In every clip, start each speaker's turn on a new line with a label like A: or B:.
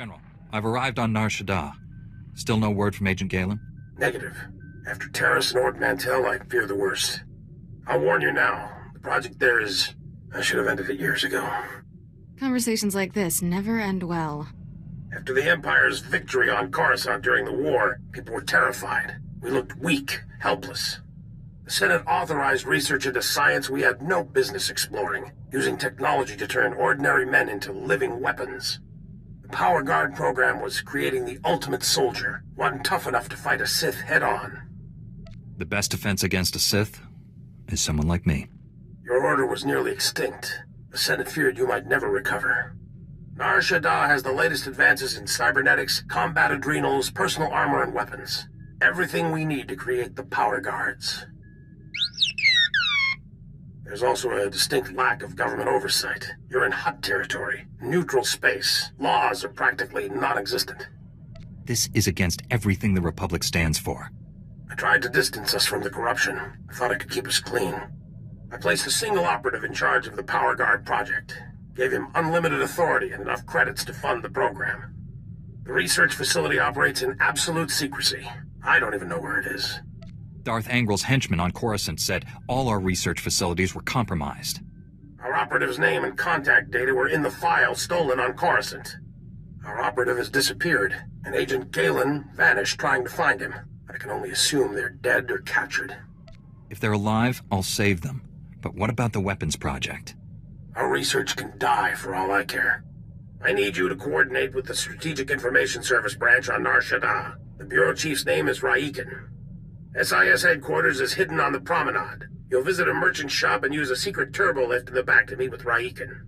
A: General, I've arrived on Nar Shaddaa. Still no word from Agent Galen?
B: Negative. After Terrace and Ord Mantell, I fear the worst. I'll warn you now. The project there is... I should have ended it years ago.
C: Conversations like this never end well.
B: After the Empire's victory on Coruscant during the war, people were terrified. We looked weak, helpless. The Senate authorized research into science we had no business exploring, using technology to turn ordinary men into living weapons. The Power Guard program was creating the ultimate soldier, one tough enough to fight a Sith head-on.
A: The best defense against a Sith is someone like me.
B: Your order was nearly extinct. The Senate feared you might never recover. Nar Shaddaa has the latest advances in cybernetics, combat adrenals, personal armor, and weapons. Everything we need to create the Power Guards. There's also a distinct lack of government oversight. You're in hot territory, neutral space. Laws are practically non-existent.
A: This is against everything the Republic stands for.
B: I tried to distance us from the corruption. I thought I could keep us clean. I placed a single operative in charge of the Power Guard project. Gave him unlimited authority and enough credits to fund the program. The research facility operates in absolute secrecy. I don't even know where it is.
A: Darth Angrel's henchmen on Coruscant said all our research facilities were compromised.
B: Our operative's name and contact data were in the file stolen on Coruscant. Our operative has disappeared, and Agent Galen vanished trying to find him. I can only assume they're dead or captured.
A: If they're alive, I'll save them. But what about the weapons project?
B: Our research can die for all I care. I need you to coordinate with the Strategic Information Service branch on Nar Shaddaa. The Bureau Chief's name is Raikon. SIS headquarters is hidden on the promenade. You'll visit a merchant shop and use a secret turbo lift in the back to meet with Raikon.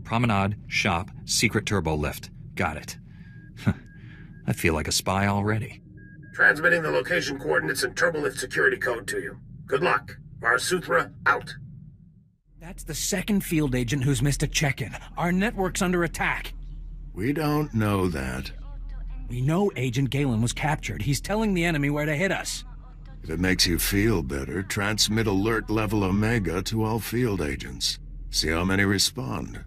A: Promenade, shop, secret turbo lift. Got it. I feel like a spy already.
B: Transmitting the location coordinates and turbo lift security code to you. Good luck. SWTOR out.
D: That's the second field agent who's missed a check-in. Our network's under attack.
E: We don't know that.
D: We know Agent Galen was captured. He's telling the enemy where to hit us.
E: If it makes you feel better, transmit alert level Omega to all field agents. See how many respond.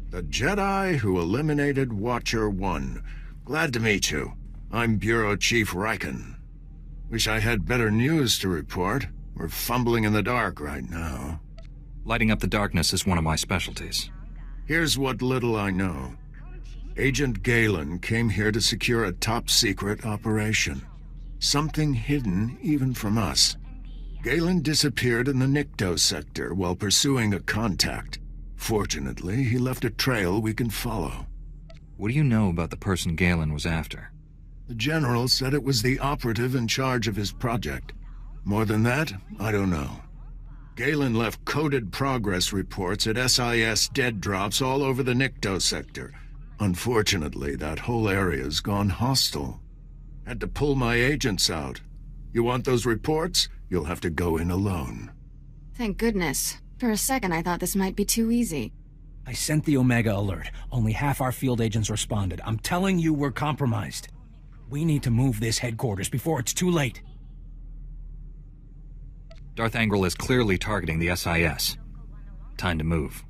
E: The Jedi who eliminated Watcher 1. Glad to meet you. I'm Bureau Chief Raikon. Wish I had better news to report. We're fumbling in the dark right now.
A: Lighting up the darkness is one of my specialties.
E: Here's what little I know. Agent Galen came here to secure a top-secret operation. Something hidden even from us. Galen disappeared in the Nikto sector while pursuing a contact. Fortunately, he left a trail we can follow.
A: What do you know about the person Galen was after?
E: The General said it was the operative in charge of his project. More than that, I don't know. Galen left coded progress reports at SIS dead drops all over the Nikto sector. Unfortunately, that whole area's gone hostile. Had to pull my agents out. You want those reports? You'll have to go in alone.
C: Thank goodness. For a second I thought this might be too easy.
D: I sent the Omega alert. Only half our field agents responded. I'm telling you we're compromised. We need to move this headquarters before it's too late.
A: Darth Angrel is clearly targeting the SIS. Time to move.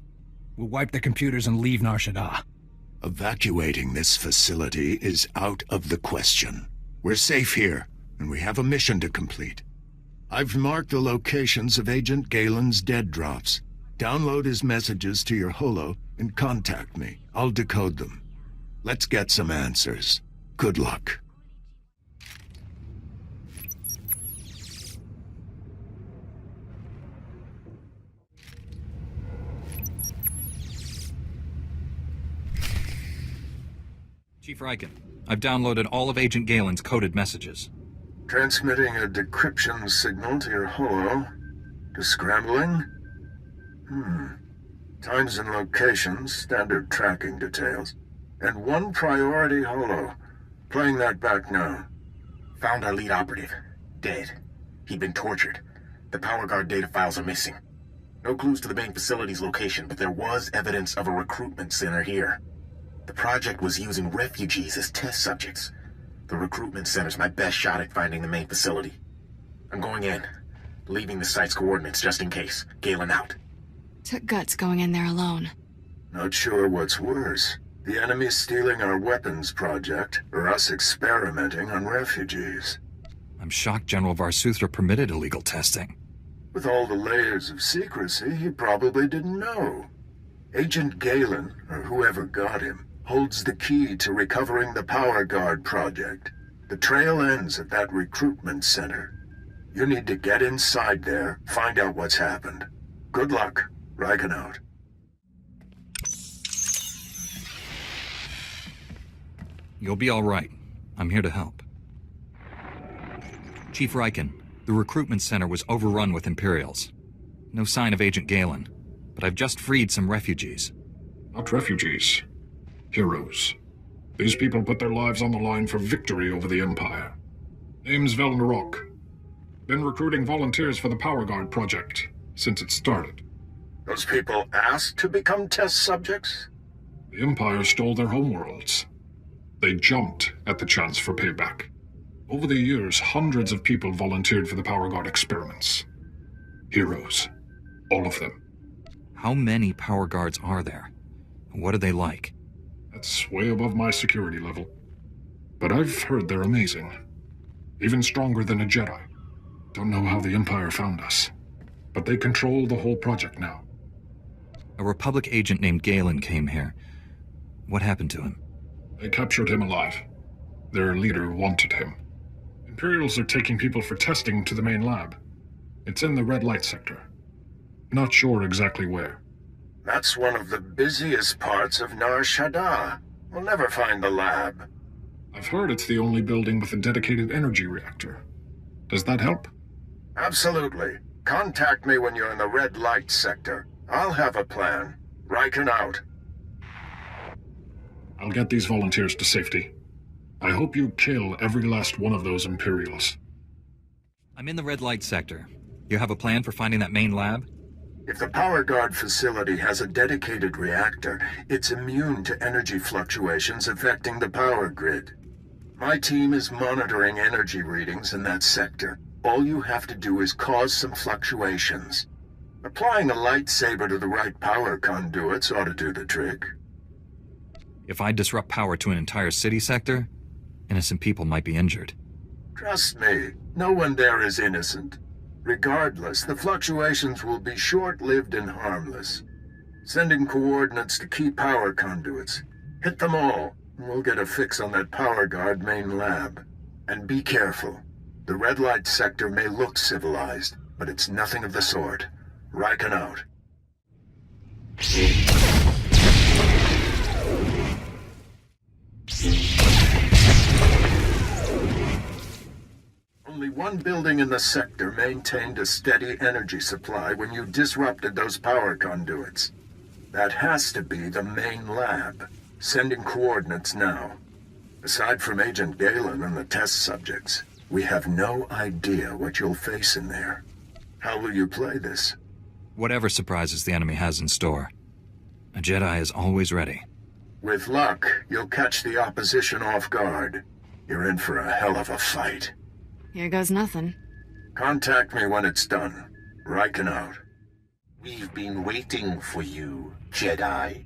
D: We'll wipe the computers and leave Nar Shaddaa.
E: Evacuating this facility is out of the question. We're safe here, and we have a mission to complete. I've marked the locations of Agent Galen's dead drops. Download his messages to your holo and contact me. I'll decode them. Let's get some answers. Good luck.
A: Chief Raikon, I've downloaded all of Agent Galen's coded messages.
E: Transmitting a decryption signal to your holo. Descrambling? Times and locations, standard tracking details. And one priority holo. Playing that back now.
F: Found our lead operative. Dead. He'd been tortured. The Power Guard data files are missing. No clues to the main facility's location, but there was evidence of a recruitment center here. The project was using refugees as test subjects. The recruitment center's my best shot at finding the main facility. I'm going in, leaving the site's coordinates just in case. Galen out.
C: Took guts going in there alone.
E: Not sure what's worse. The enemy stealing our weapons project, or us experimenting on refugees.
A: I'm shocked General SWTOR permitted illegal testing.
E: With all the layers of secrecy, he probably didn't know. Agent Galen, or whoever got him, holds the key to recovering the Power Guard project. The trail ends at that recruitment center. You need to get inside there, find out what's happened. Good luck. Riken out.
A: You'll be all right. I'm here to help. Chief Riken, the recruitment center was overrun with Imperials. No sign of Agent Galen, but I've just freed some refugees.
G: Not refugees. Heroes. These people put their lives on the line for victory over the Empire. Name's Velnarok. Been recruiting volunteers for the Power Guard project since it started.
E: Those people asked to become test subjects?
G: The Empire stole their homeworlds. They jumped at the chance for payback. Over the years, hundreds of people volunteered for the Power Guard experiments. Heroes. All of them.
A: How many Power Guards are there? What are they like?
G: That's way above my security level. But I've heard they're amazing. Even stronger than a Jedi. Don't know how the Empire found us. But they control the whole project now.
A: A Republic agent named Galen came here. What happened to him?
G: They captured him alive. Their leader wanted him. Imperials are taking people for testing to the main lab. It's in the red light sector. Not sure exactly where.
E: That's one of the busiest parts of Nar Shaddaa. We'll never find the lab.
G: I've heard it's the only building with a dedicated energy reactor. Does that help?
E: Absolutely. Contact me when you're in the red light sector. I'll have a plan. Riken out.
G: I'll get these volunteers to safety. I hope you kill every last one of those Imperials.
A: I'm in the red light sector. You have a plan for finding that main lab?
E: If the Power Guard facility has a dedicated reactor, it's immune to energy fluctuations affecting the power grid. My team is monitoring energy readings in that sector. All you have to do is cause some fluctuations. Applying a lightsaber to the right power conduits ought to do the trick.
A: If I disrupt power to an entire city sector, innocent people might be injured.
E: Trust me, no one there is innocent. Regardless, the fluctuations will be short-lived and harmless. Send in coordinates to key power conduits. Hit them all, and we'll get a fix on that Power Guard main lab. And be careful. The red light sector may look civilized, but it's nothing of the sort. Riken out. Only one building in the sector maintained a steady energy supply when you disrupted those power conduits. That has to be the main lab. Sending coordinates now. Aside from Agent Galen and the test subjects, we have no idea what you'll face in there. How will you play this?
A: Whatever surprises the enemy has in store. A Jedi is always ready.
E: With luck, you'll catch the opposition off guard. You're in for a hell of a fight.
C: Here goes nothing.
E: Contact me when it's done. Riken out.
F: We've been waiting for you, Jedi.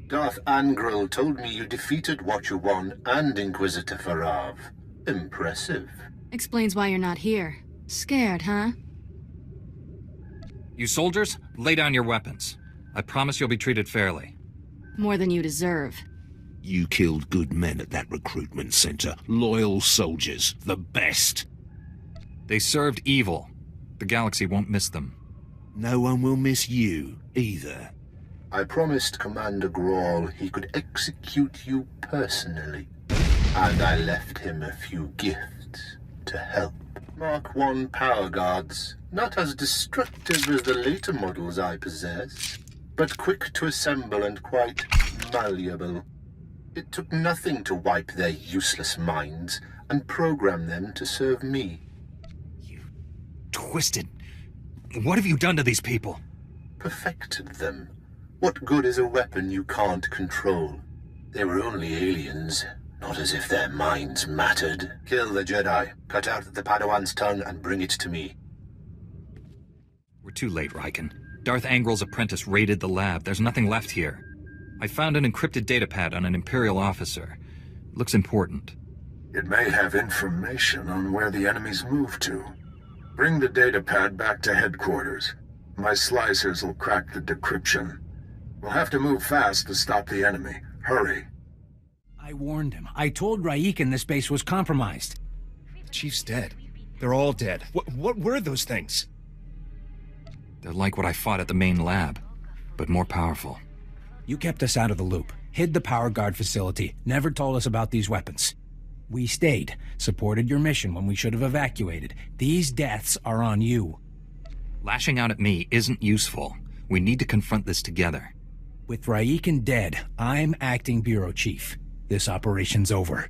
F: Darth Angral told me you defeated Watcher 1 and Inquisitor Farav. Impressive.
C: Explains why you're not here. Scared, huh?
A: You soldiers, lay down your weapons. I promise you'll be treated fairly.
C: More than you deserve.
H: You killed good men at that recruitment center. Loyal soldiers. The best.
A: They served evil. The galaxy won't miss them.
H: No one will miss you, either.
F: I promised Commander Grawl he could execute you personally. And I left him a few gifts to help. Mark 1 power guards, not as destructive as the later models I possess, but quick to assemble and quite malleable. It took nothing to wipe their useless minds and program them to serve me.
A: You twisted... What have you done to these people?
F: Perfected them. What good is a weapon you can't control? They were only aliens, not as if their minds mattered. Kill the Jedi, cut out the Padawan's tongue, and bring it to me.
A: We're too late, Riken. Darth Angral's apprentice raided the lab. There's nothing left here. I found an encrypted datapad on an Imperial officer. Looks important.
E: It may have information on where the enemy's moved to. Bring the datapad back to headquarters. My slicers will crack the decryption. We'll have to move fast to stop the enemy. Hurry.
D: I warned him. I told Raikin this base was compromised.
I: The Chief's dead. They're all dead. What were those things?
A: They're like what I fought at the main lab, but more powerful.
D: You kept us out of the loop, hid the power guard facility, never told us about these weapons. We stayed, supported your mission when we should have evacuated. These deaths are on you.
A: Lashing out at me isn't useful. We need to confront this together.
D: With Raikin dead, I'm acting bureau chief. This operation's over.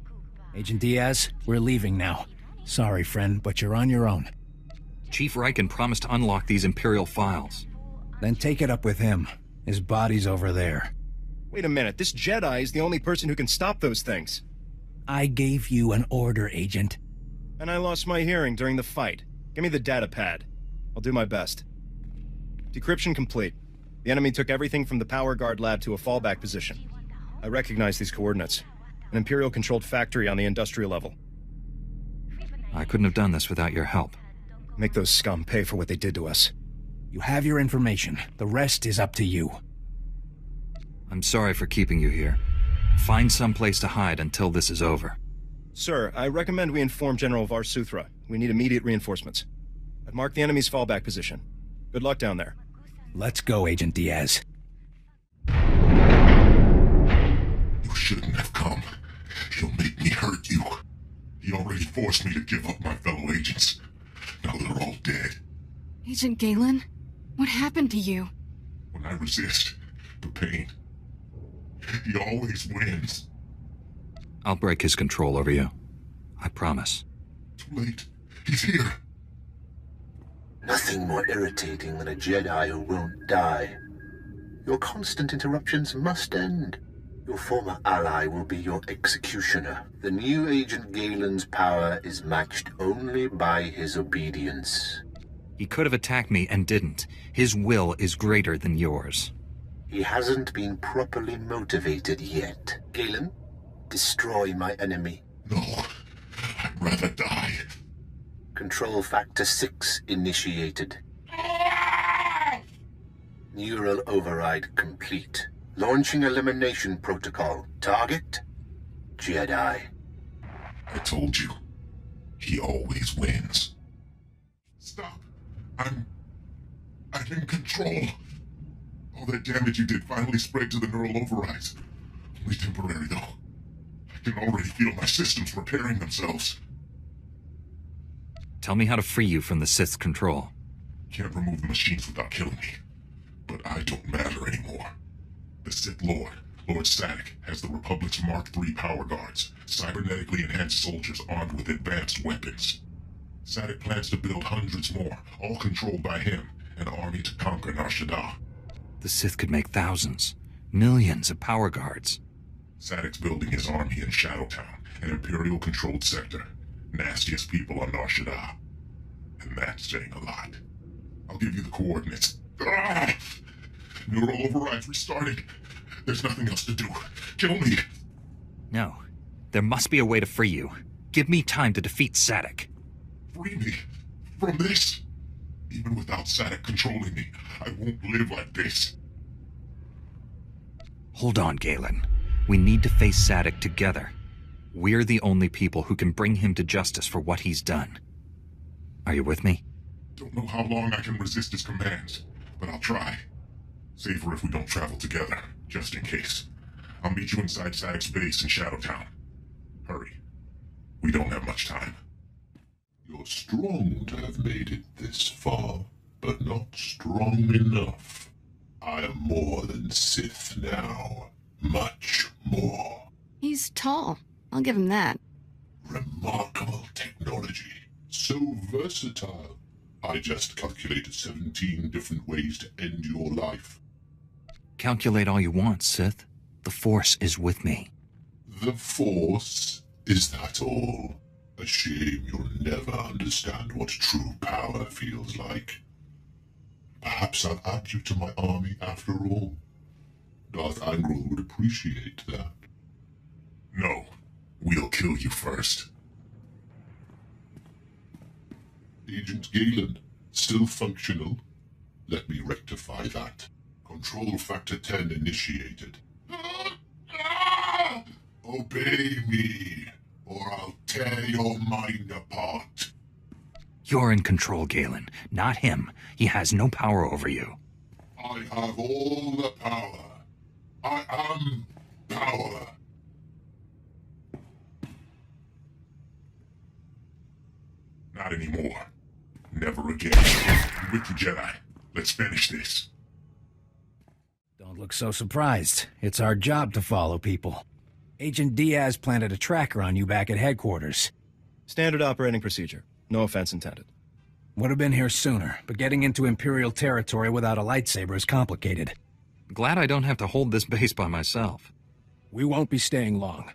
D: Agent Diaz, we're leaving now. Sorry, friend, but you're on your own.
A: Chief Raikin promised to unlock these Imperial files.
D: Then take it up with him. His body's over there.
I: Wait a minute, this Jedi is the only person who can stop those things.
D: I gave you an order, Agent.
I: And I lost my hearing during the fight. Give me the data pad. I'll do my best. Decryption complete. The enemy took everything from the power guard lab to a fallback position. I recognize these coordinates. An Imperial-controlled factory on the industrial level.
A: I couldn't have done this without your help.
I: Make those scum pay for what they did to us.
D: You have your information. The rest is up to you.
A: I'm sorry for keeping you here. Find some place to hide until this is over.
I: Sir, I recommend we inform General Varsuthra. We need immediate reinforcements. I've marked the enemy's fallback position. Good luck down there.
D: Let's go, Agent Diaz.
H: You shouldn't have come. He'll make me hurt you. He already forced me to give up my fellow agents. Now they're all dead.
C: Agent Galen? What happened to you?
H: When I resist, the pain, he always wins.
A: I'll break his control over you. I promise.
H: Too late. He's here.
B: Nothing more irritating than a Jedi who won't die. Your constant interruptions must end. Your former ally will be your executioner. The new Agent Galen's power is matched only by his obedience.
A: He could have attacked me and didn't. His will is greater than yours.
B: He hasn't been properly motivated yet. Galen, destroy my enemy.
H: No, I'd rather die.
B: Control Factor 6 initiated. Neural override complete. Launching elimination protocol. Target? Jedi.
H: I told you. He always wins. Stop. I'm in control. All that damage you did finally spread to the neural overrides. Only temporary, though. I can already feel my systems repairing themselves.
A: Tell me how to free you from the Sith's control.
H: Can't remove the machines without killing me. But I don't matter anymore. The Sith Lord, Lord Sadek, has the Republic's Mark III power guards, cybernetically enhanced soldiers armed with advanced weapons. Sadek plans to build hundreds more, all controlled by him, an army to conquer Nar Shaddaa.
A: The Sith could make thousands, millions of power guards.
H: Sadek's building his army in Shadowtown, an Imperial-controlled sector. Nastiest people on Nar Shaddaa. And that's saying a lot. I'll give you the coordinates. Ah! Neural overrides restarting. There's nothing else to do. Kill me.
A: No. There must be a way to free you. Give me time to defeat Sadek.
H: Free me from this. Even without Sadek controlling me, I won't live like this.
A: Hold on, Galen. We need to face Sadek together. We're the only people who can bring him to justice for what he's done. Are you with me?
H: Don't know how long I can resist his commands, but I'll try. Safer if we don't travel together, just in case. I'll meet you inside Sadek's base in Shadowtown. Hurry. We don't have much time.
J: You're strong to have made it this far, but not strong enough. I am more than Sith now. Much more.
C: He's tall. I'll give him that.
J: Remarkable technology. So versatile. I just calculated 17 different ways to end your life.
A: Calculate all you want, Sith. The Force is with me.
J: The Force? Is that all? A shame you'll never understand what true power feels like. Perhaps I'll add you to my army after all. Darth Angral would appreciate that.
H: No, we'll kill you first.
J: Agent Galen, still functional. Let me rectify that. Control Factor 10 initiated. Obey me, or I'll tear your mind apart.
A: You're in control, Galen, not him. He has no power over you.
J: I have all the power. I am power.
H: Not anymore. Never again. I'm with you, Jedi. Let's finish this.
D: Don't look so surprised. It's our job to follow people. Agent Diaz planted a tracker on you back at headquarters.
I: Standard operating procedure. No offense intended.
D: Would have been here sooner, but getting into Imperial territory without a lightsaber is complicated.
A: Glad I don't have to hold this base by myself.
D: We won't be staying long.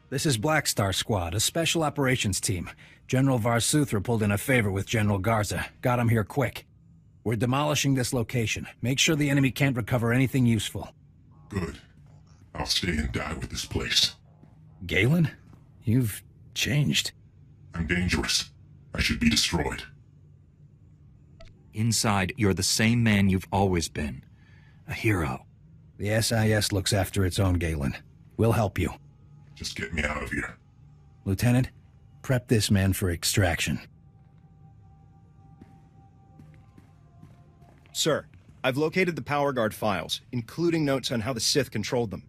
D: This is Black Star Squad, a special operations team. General Varsuthra pulled in a favor with General Garza. Got him here quick. We're demolishing this location. Make sure the enemy can't recover anything useful.
H: Good. I'll stay and die with this place.
D: Galen? You've changed.
H: I'm dangerous. I should be destroyed.
A: Inside, you're the same man you've always been. A hero.
D: The SIS looks after its own, Galen. We'll help you.
H: Just get me out of here.
D: Lieutenant, prep this man for extraction.
I: Sir, I've located the Power Guard files, including notes on how the Sith controlled them.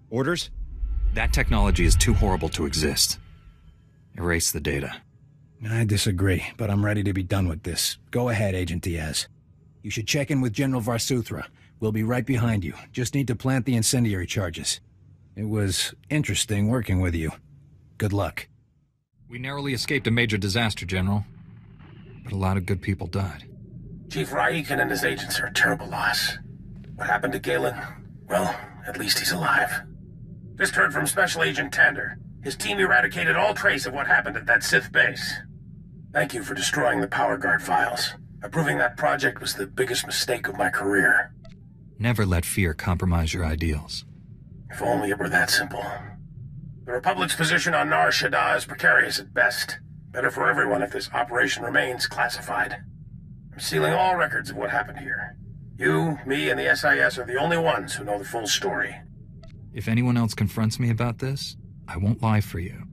I: Orders?
A: That technology is too horrible to exist. Erase the data.
D: I disagree, but I'm ready to be done with this. Go ahead, Agent Diaz. You should check in with General Varsuthra. We'll be right behind you. Just need to plant the incendiary charges. It was interesting working with you. Good luck.
A: We narrowly escaped a major disaster, General. But a lot of good people died.
B: Chief Raikan and his agents are a terrible loss. What happened to Galen? Well, at least he's alive. Just heard from Special Agent Tander. His team eradicated all trace of what happened at that Sith base. Thank you for destroying the Power Guard files. Approving that project was the biggest mistake of my career.
A: Never let fear compromise your ideals.
B: If only it were that simple. The Republic's position on Nar Shaddaa is precarious at best. Better for everyone if this operation remains classified. I'm sealing all records of what happened here. You, me, and the SIS are the only ones who know the full story.
A: If anyone else confronts me about this, I won't lie for you.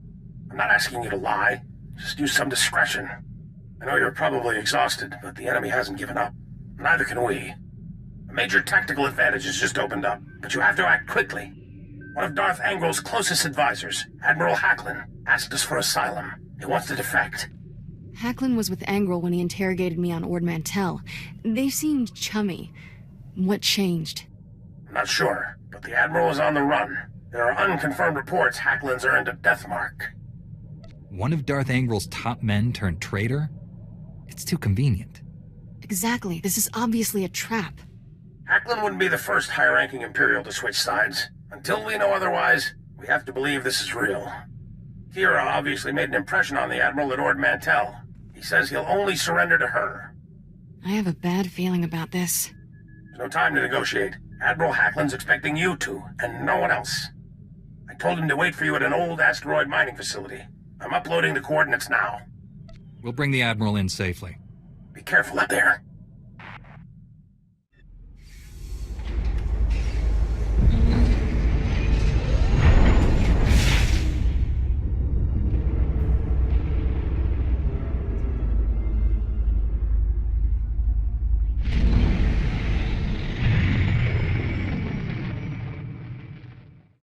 B: I'm not asking you to lie. Just use some discretion. I know you're probably exhausted, but the enemy hasn't given up. Neither can we. A major tactical advantage has just opened up, but you have to act quickly. One of Darth Angral's closest advisors, Admiral Hacklin, asked us for asylum. He wants to defect.
C: Hacklin was with Angral when he interrogated me on Ord Mantell. They seemed chummy. What changed?
B: I'm not sure, but the Admiral is on the run. There are unconfirmed reports Hacklin's earned a death mark.
A: One of Darth Angral's top men turned traitor? It's too convenient.
C: Exactly. This is obviously a trap.
B: Hacklin wouldn't be the first high-ranking Imperial to switch sides. Until we know otherwise, we have to believe this is real. Kira obviously made an impression on the Admiral at Ord Mantell. He says he'll only surrender to her.
C: I have a bad feeling about this.
B: There's no time to negotiate. Admiral Hacklin's expecting you to, and no one else. I told him to wait for you at an old asteroid mining facility. I'm uploading the coordinates now.
A: We'll bring the Admiral in safely.
B: Be careful up there.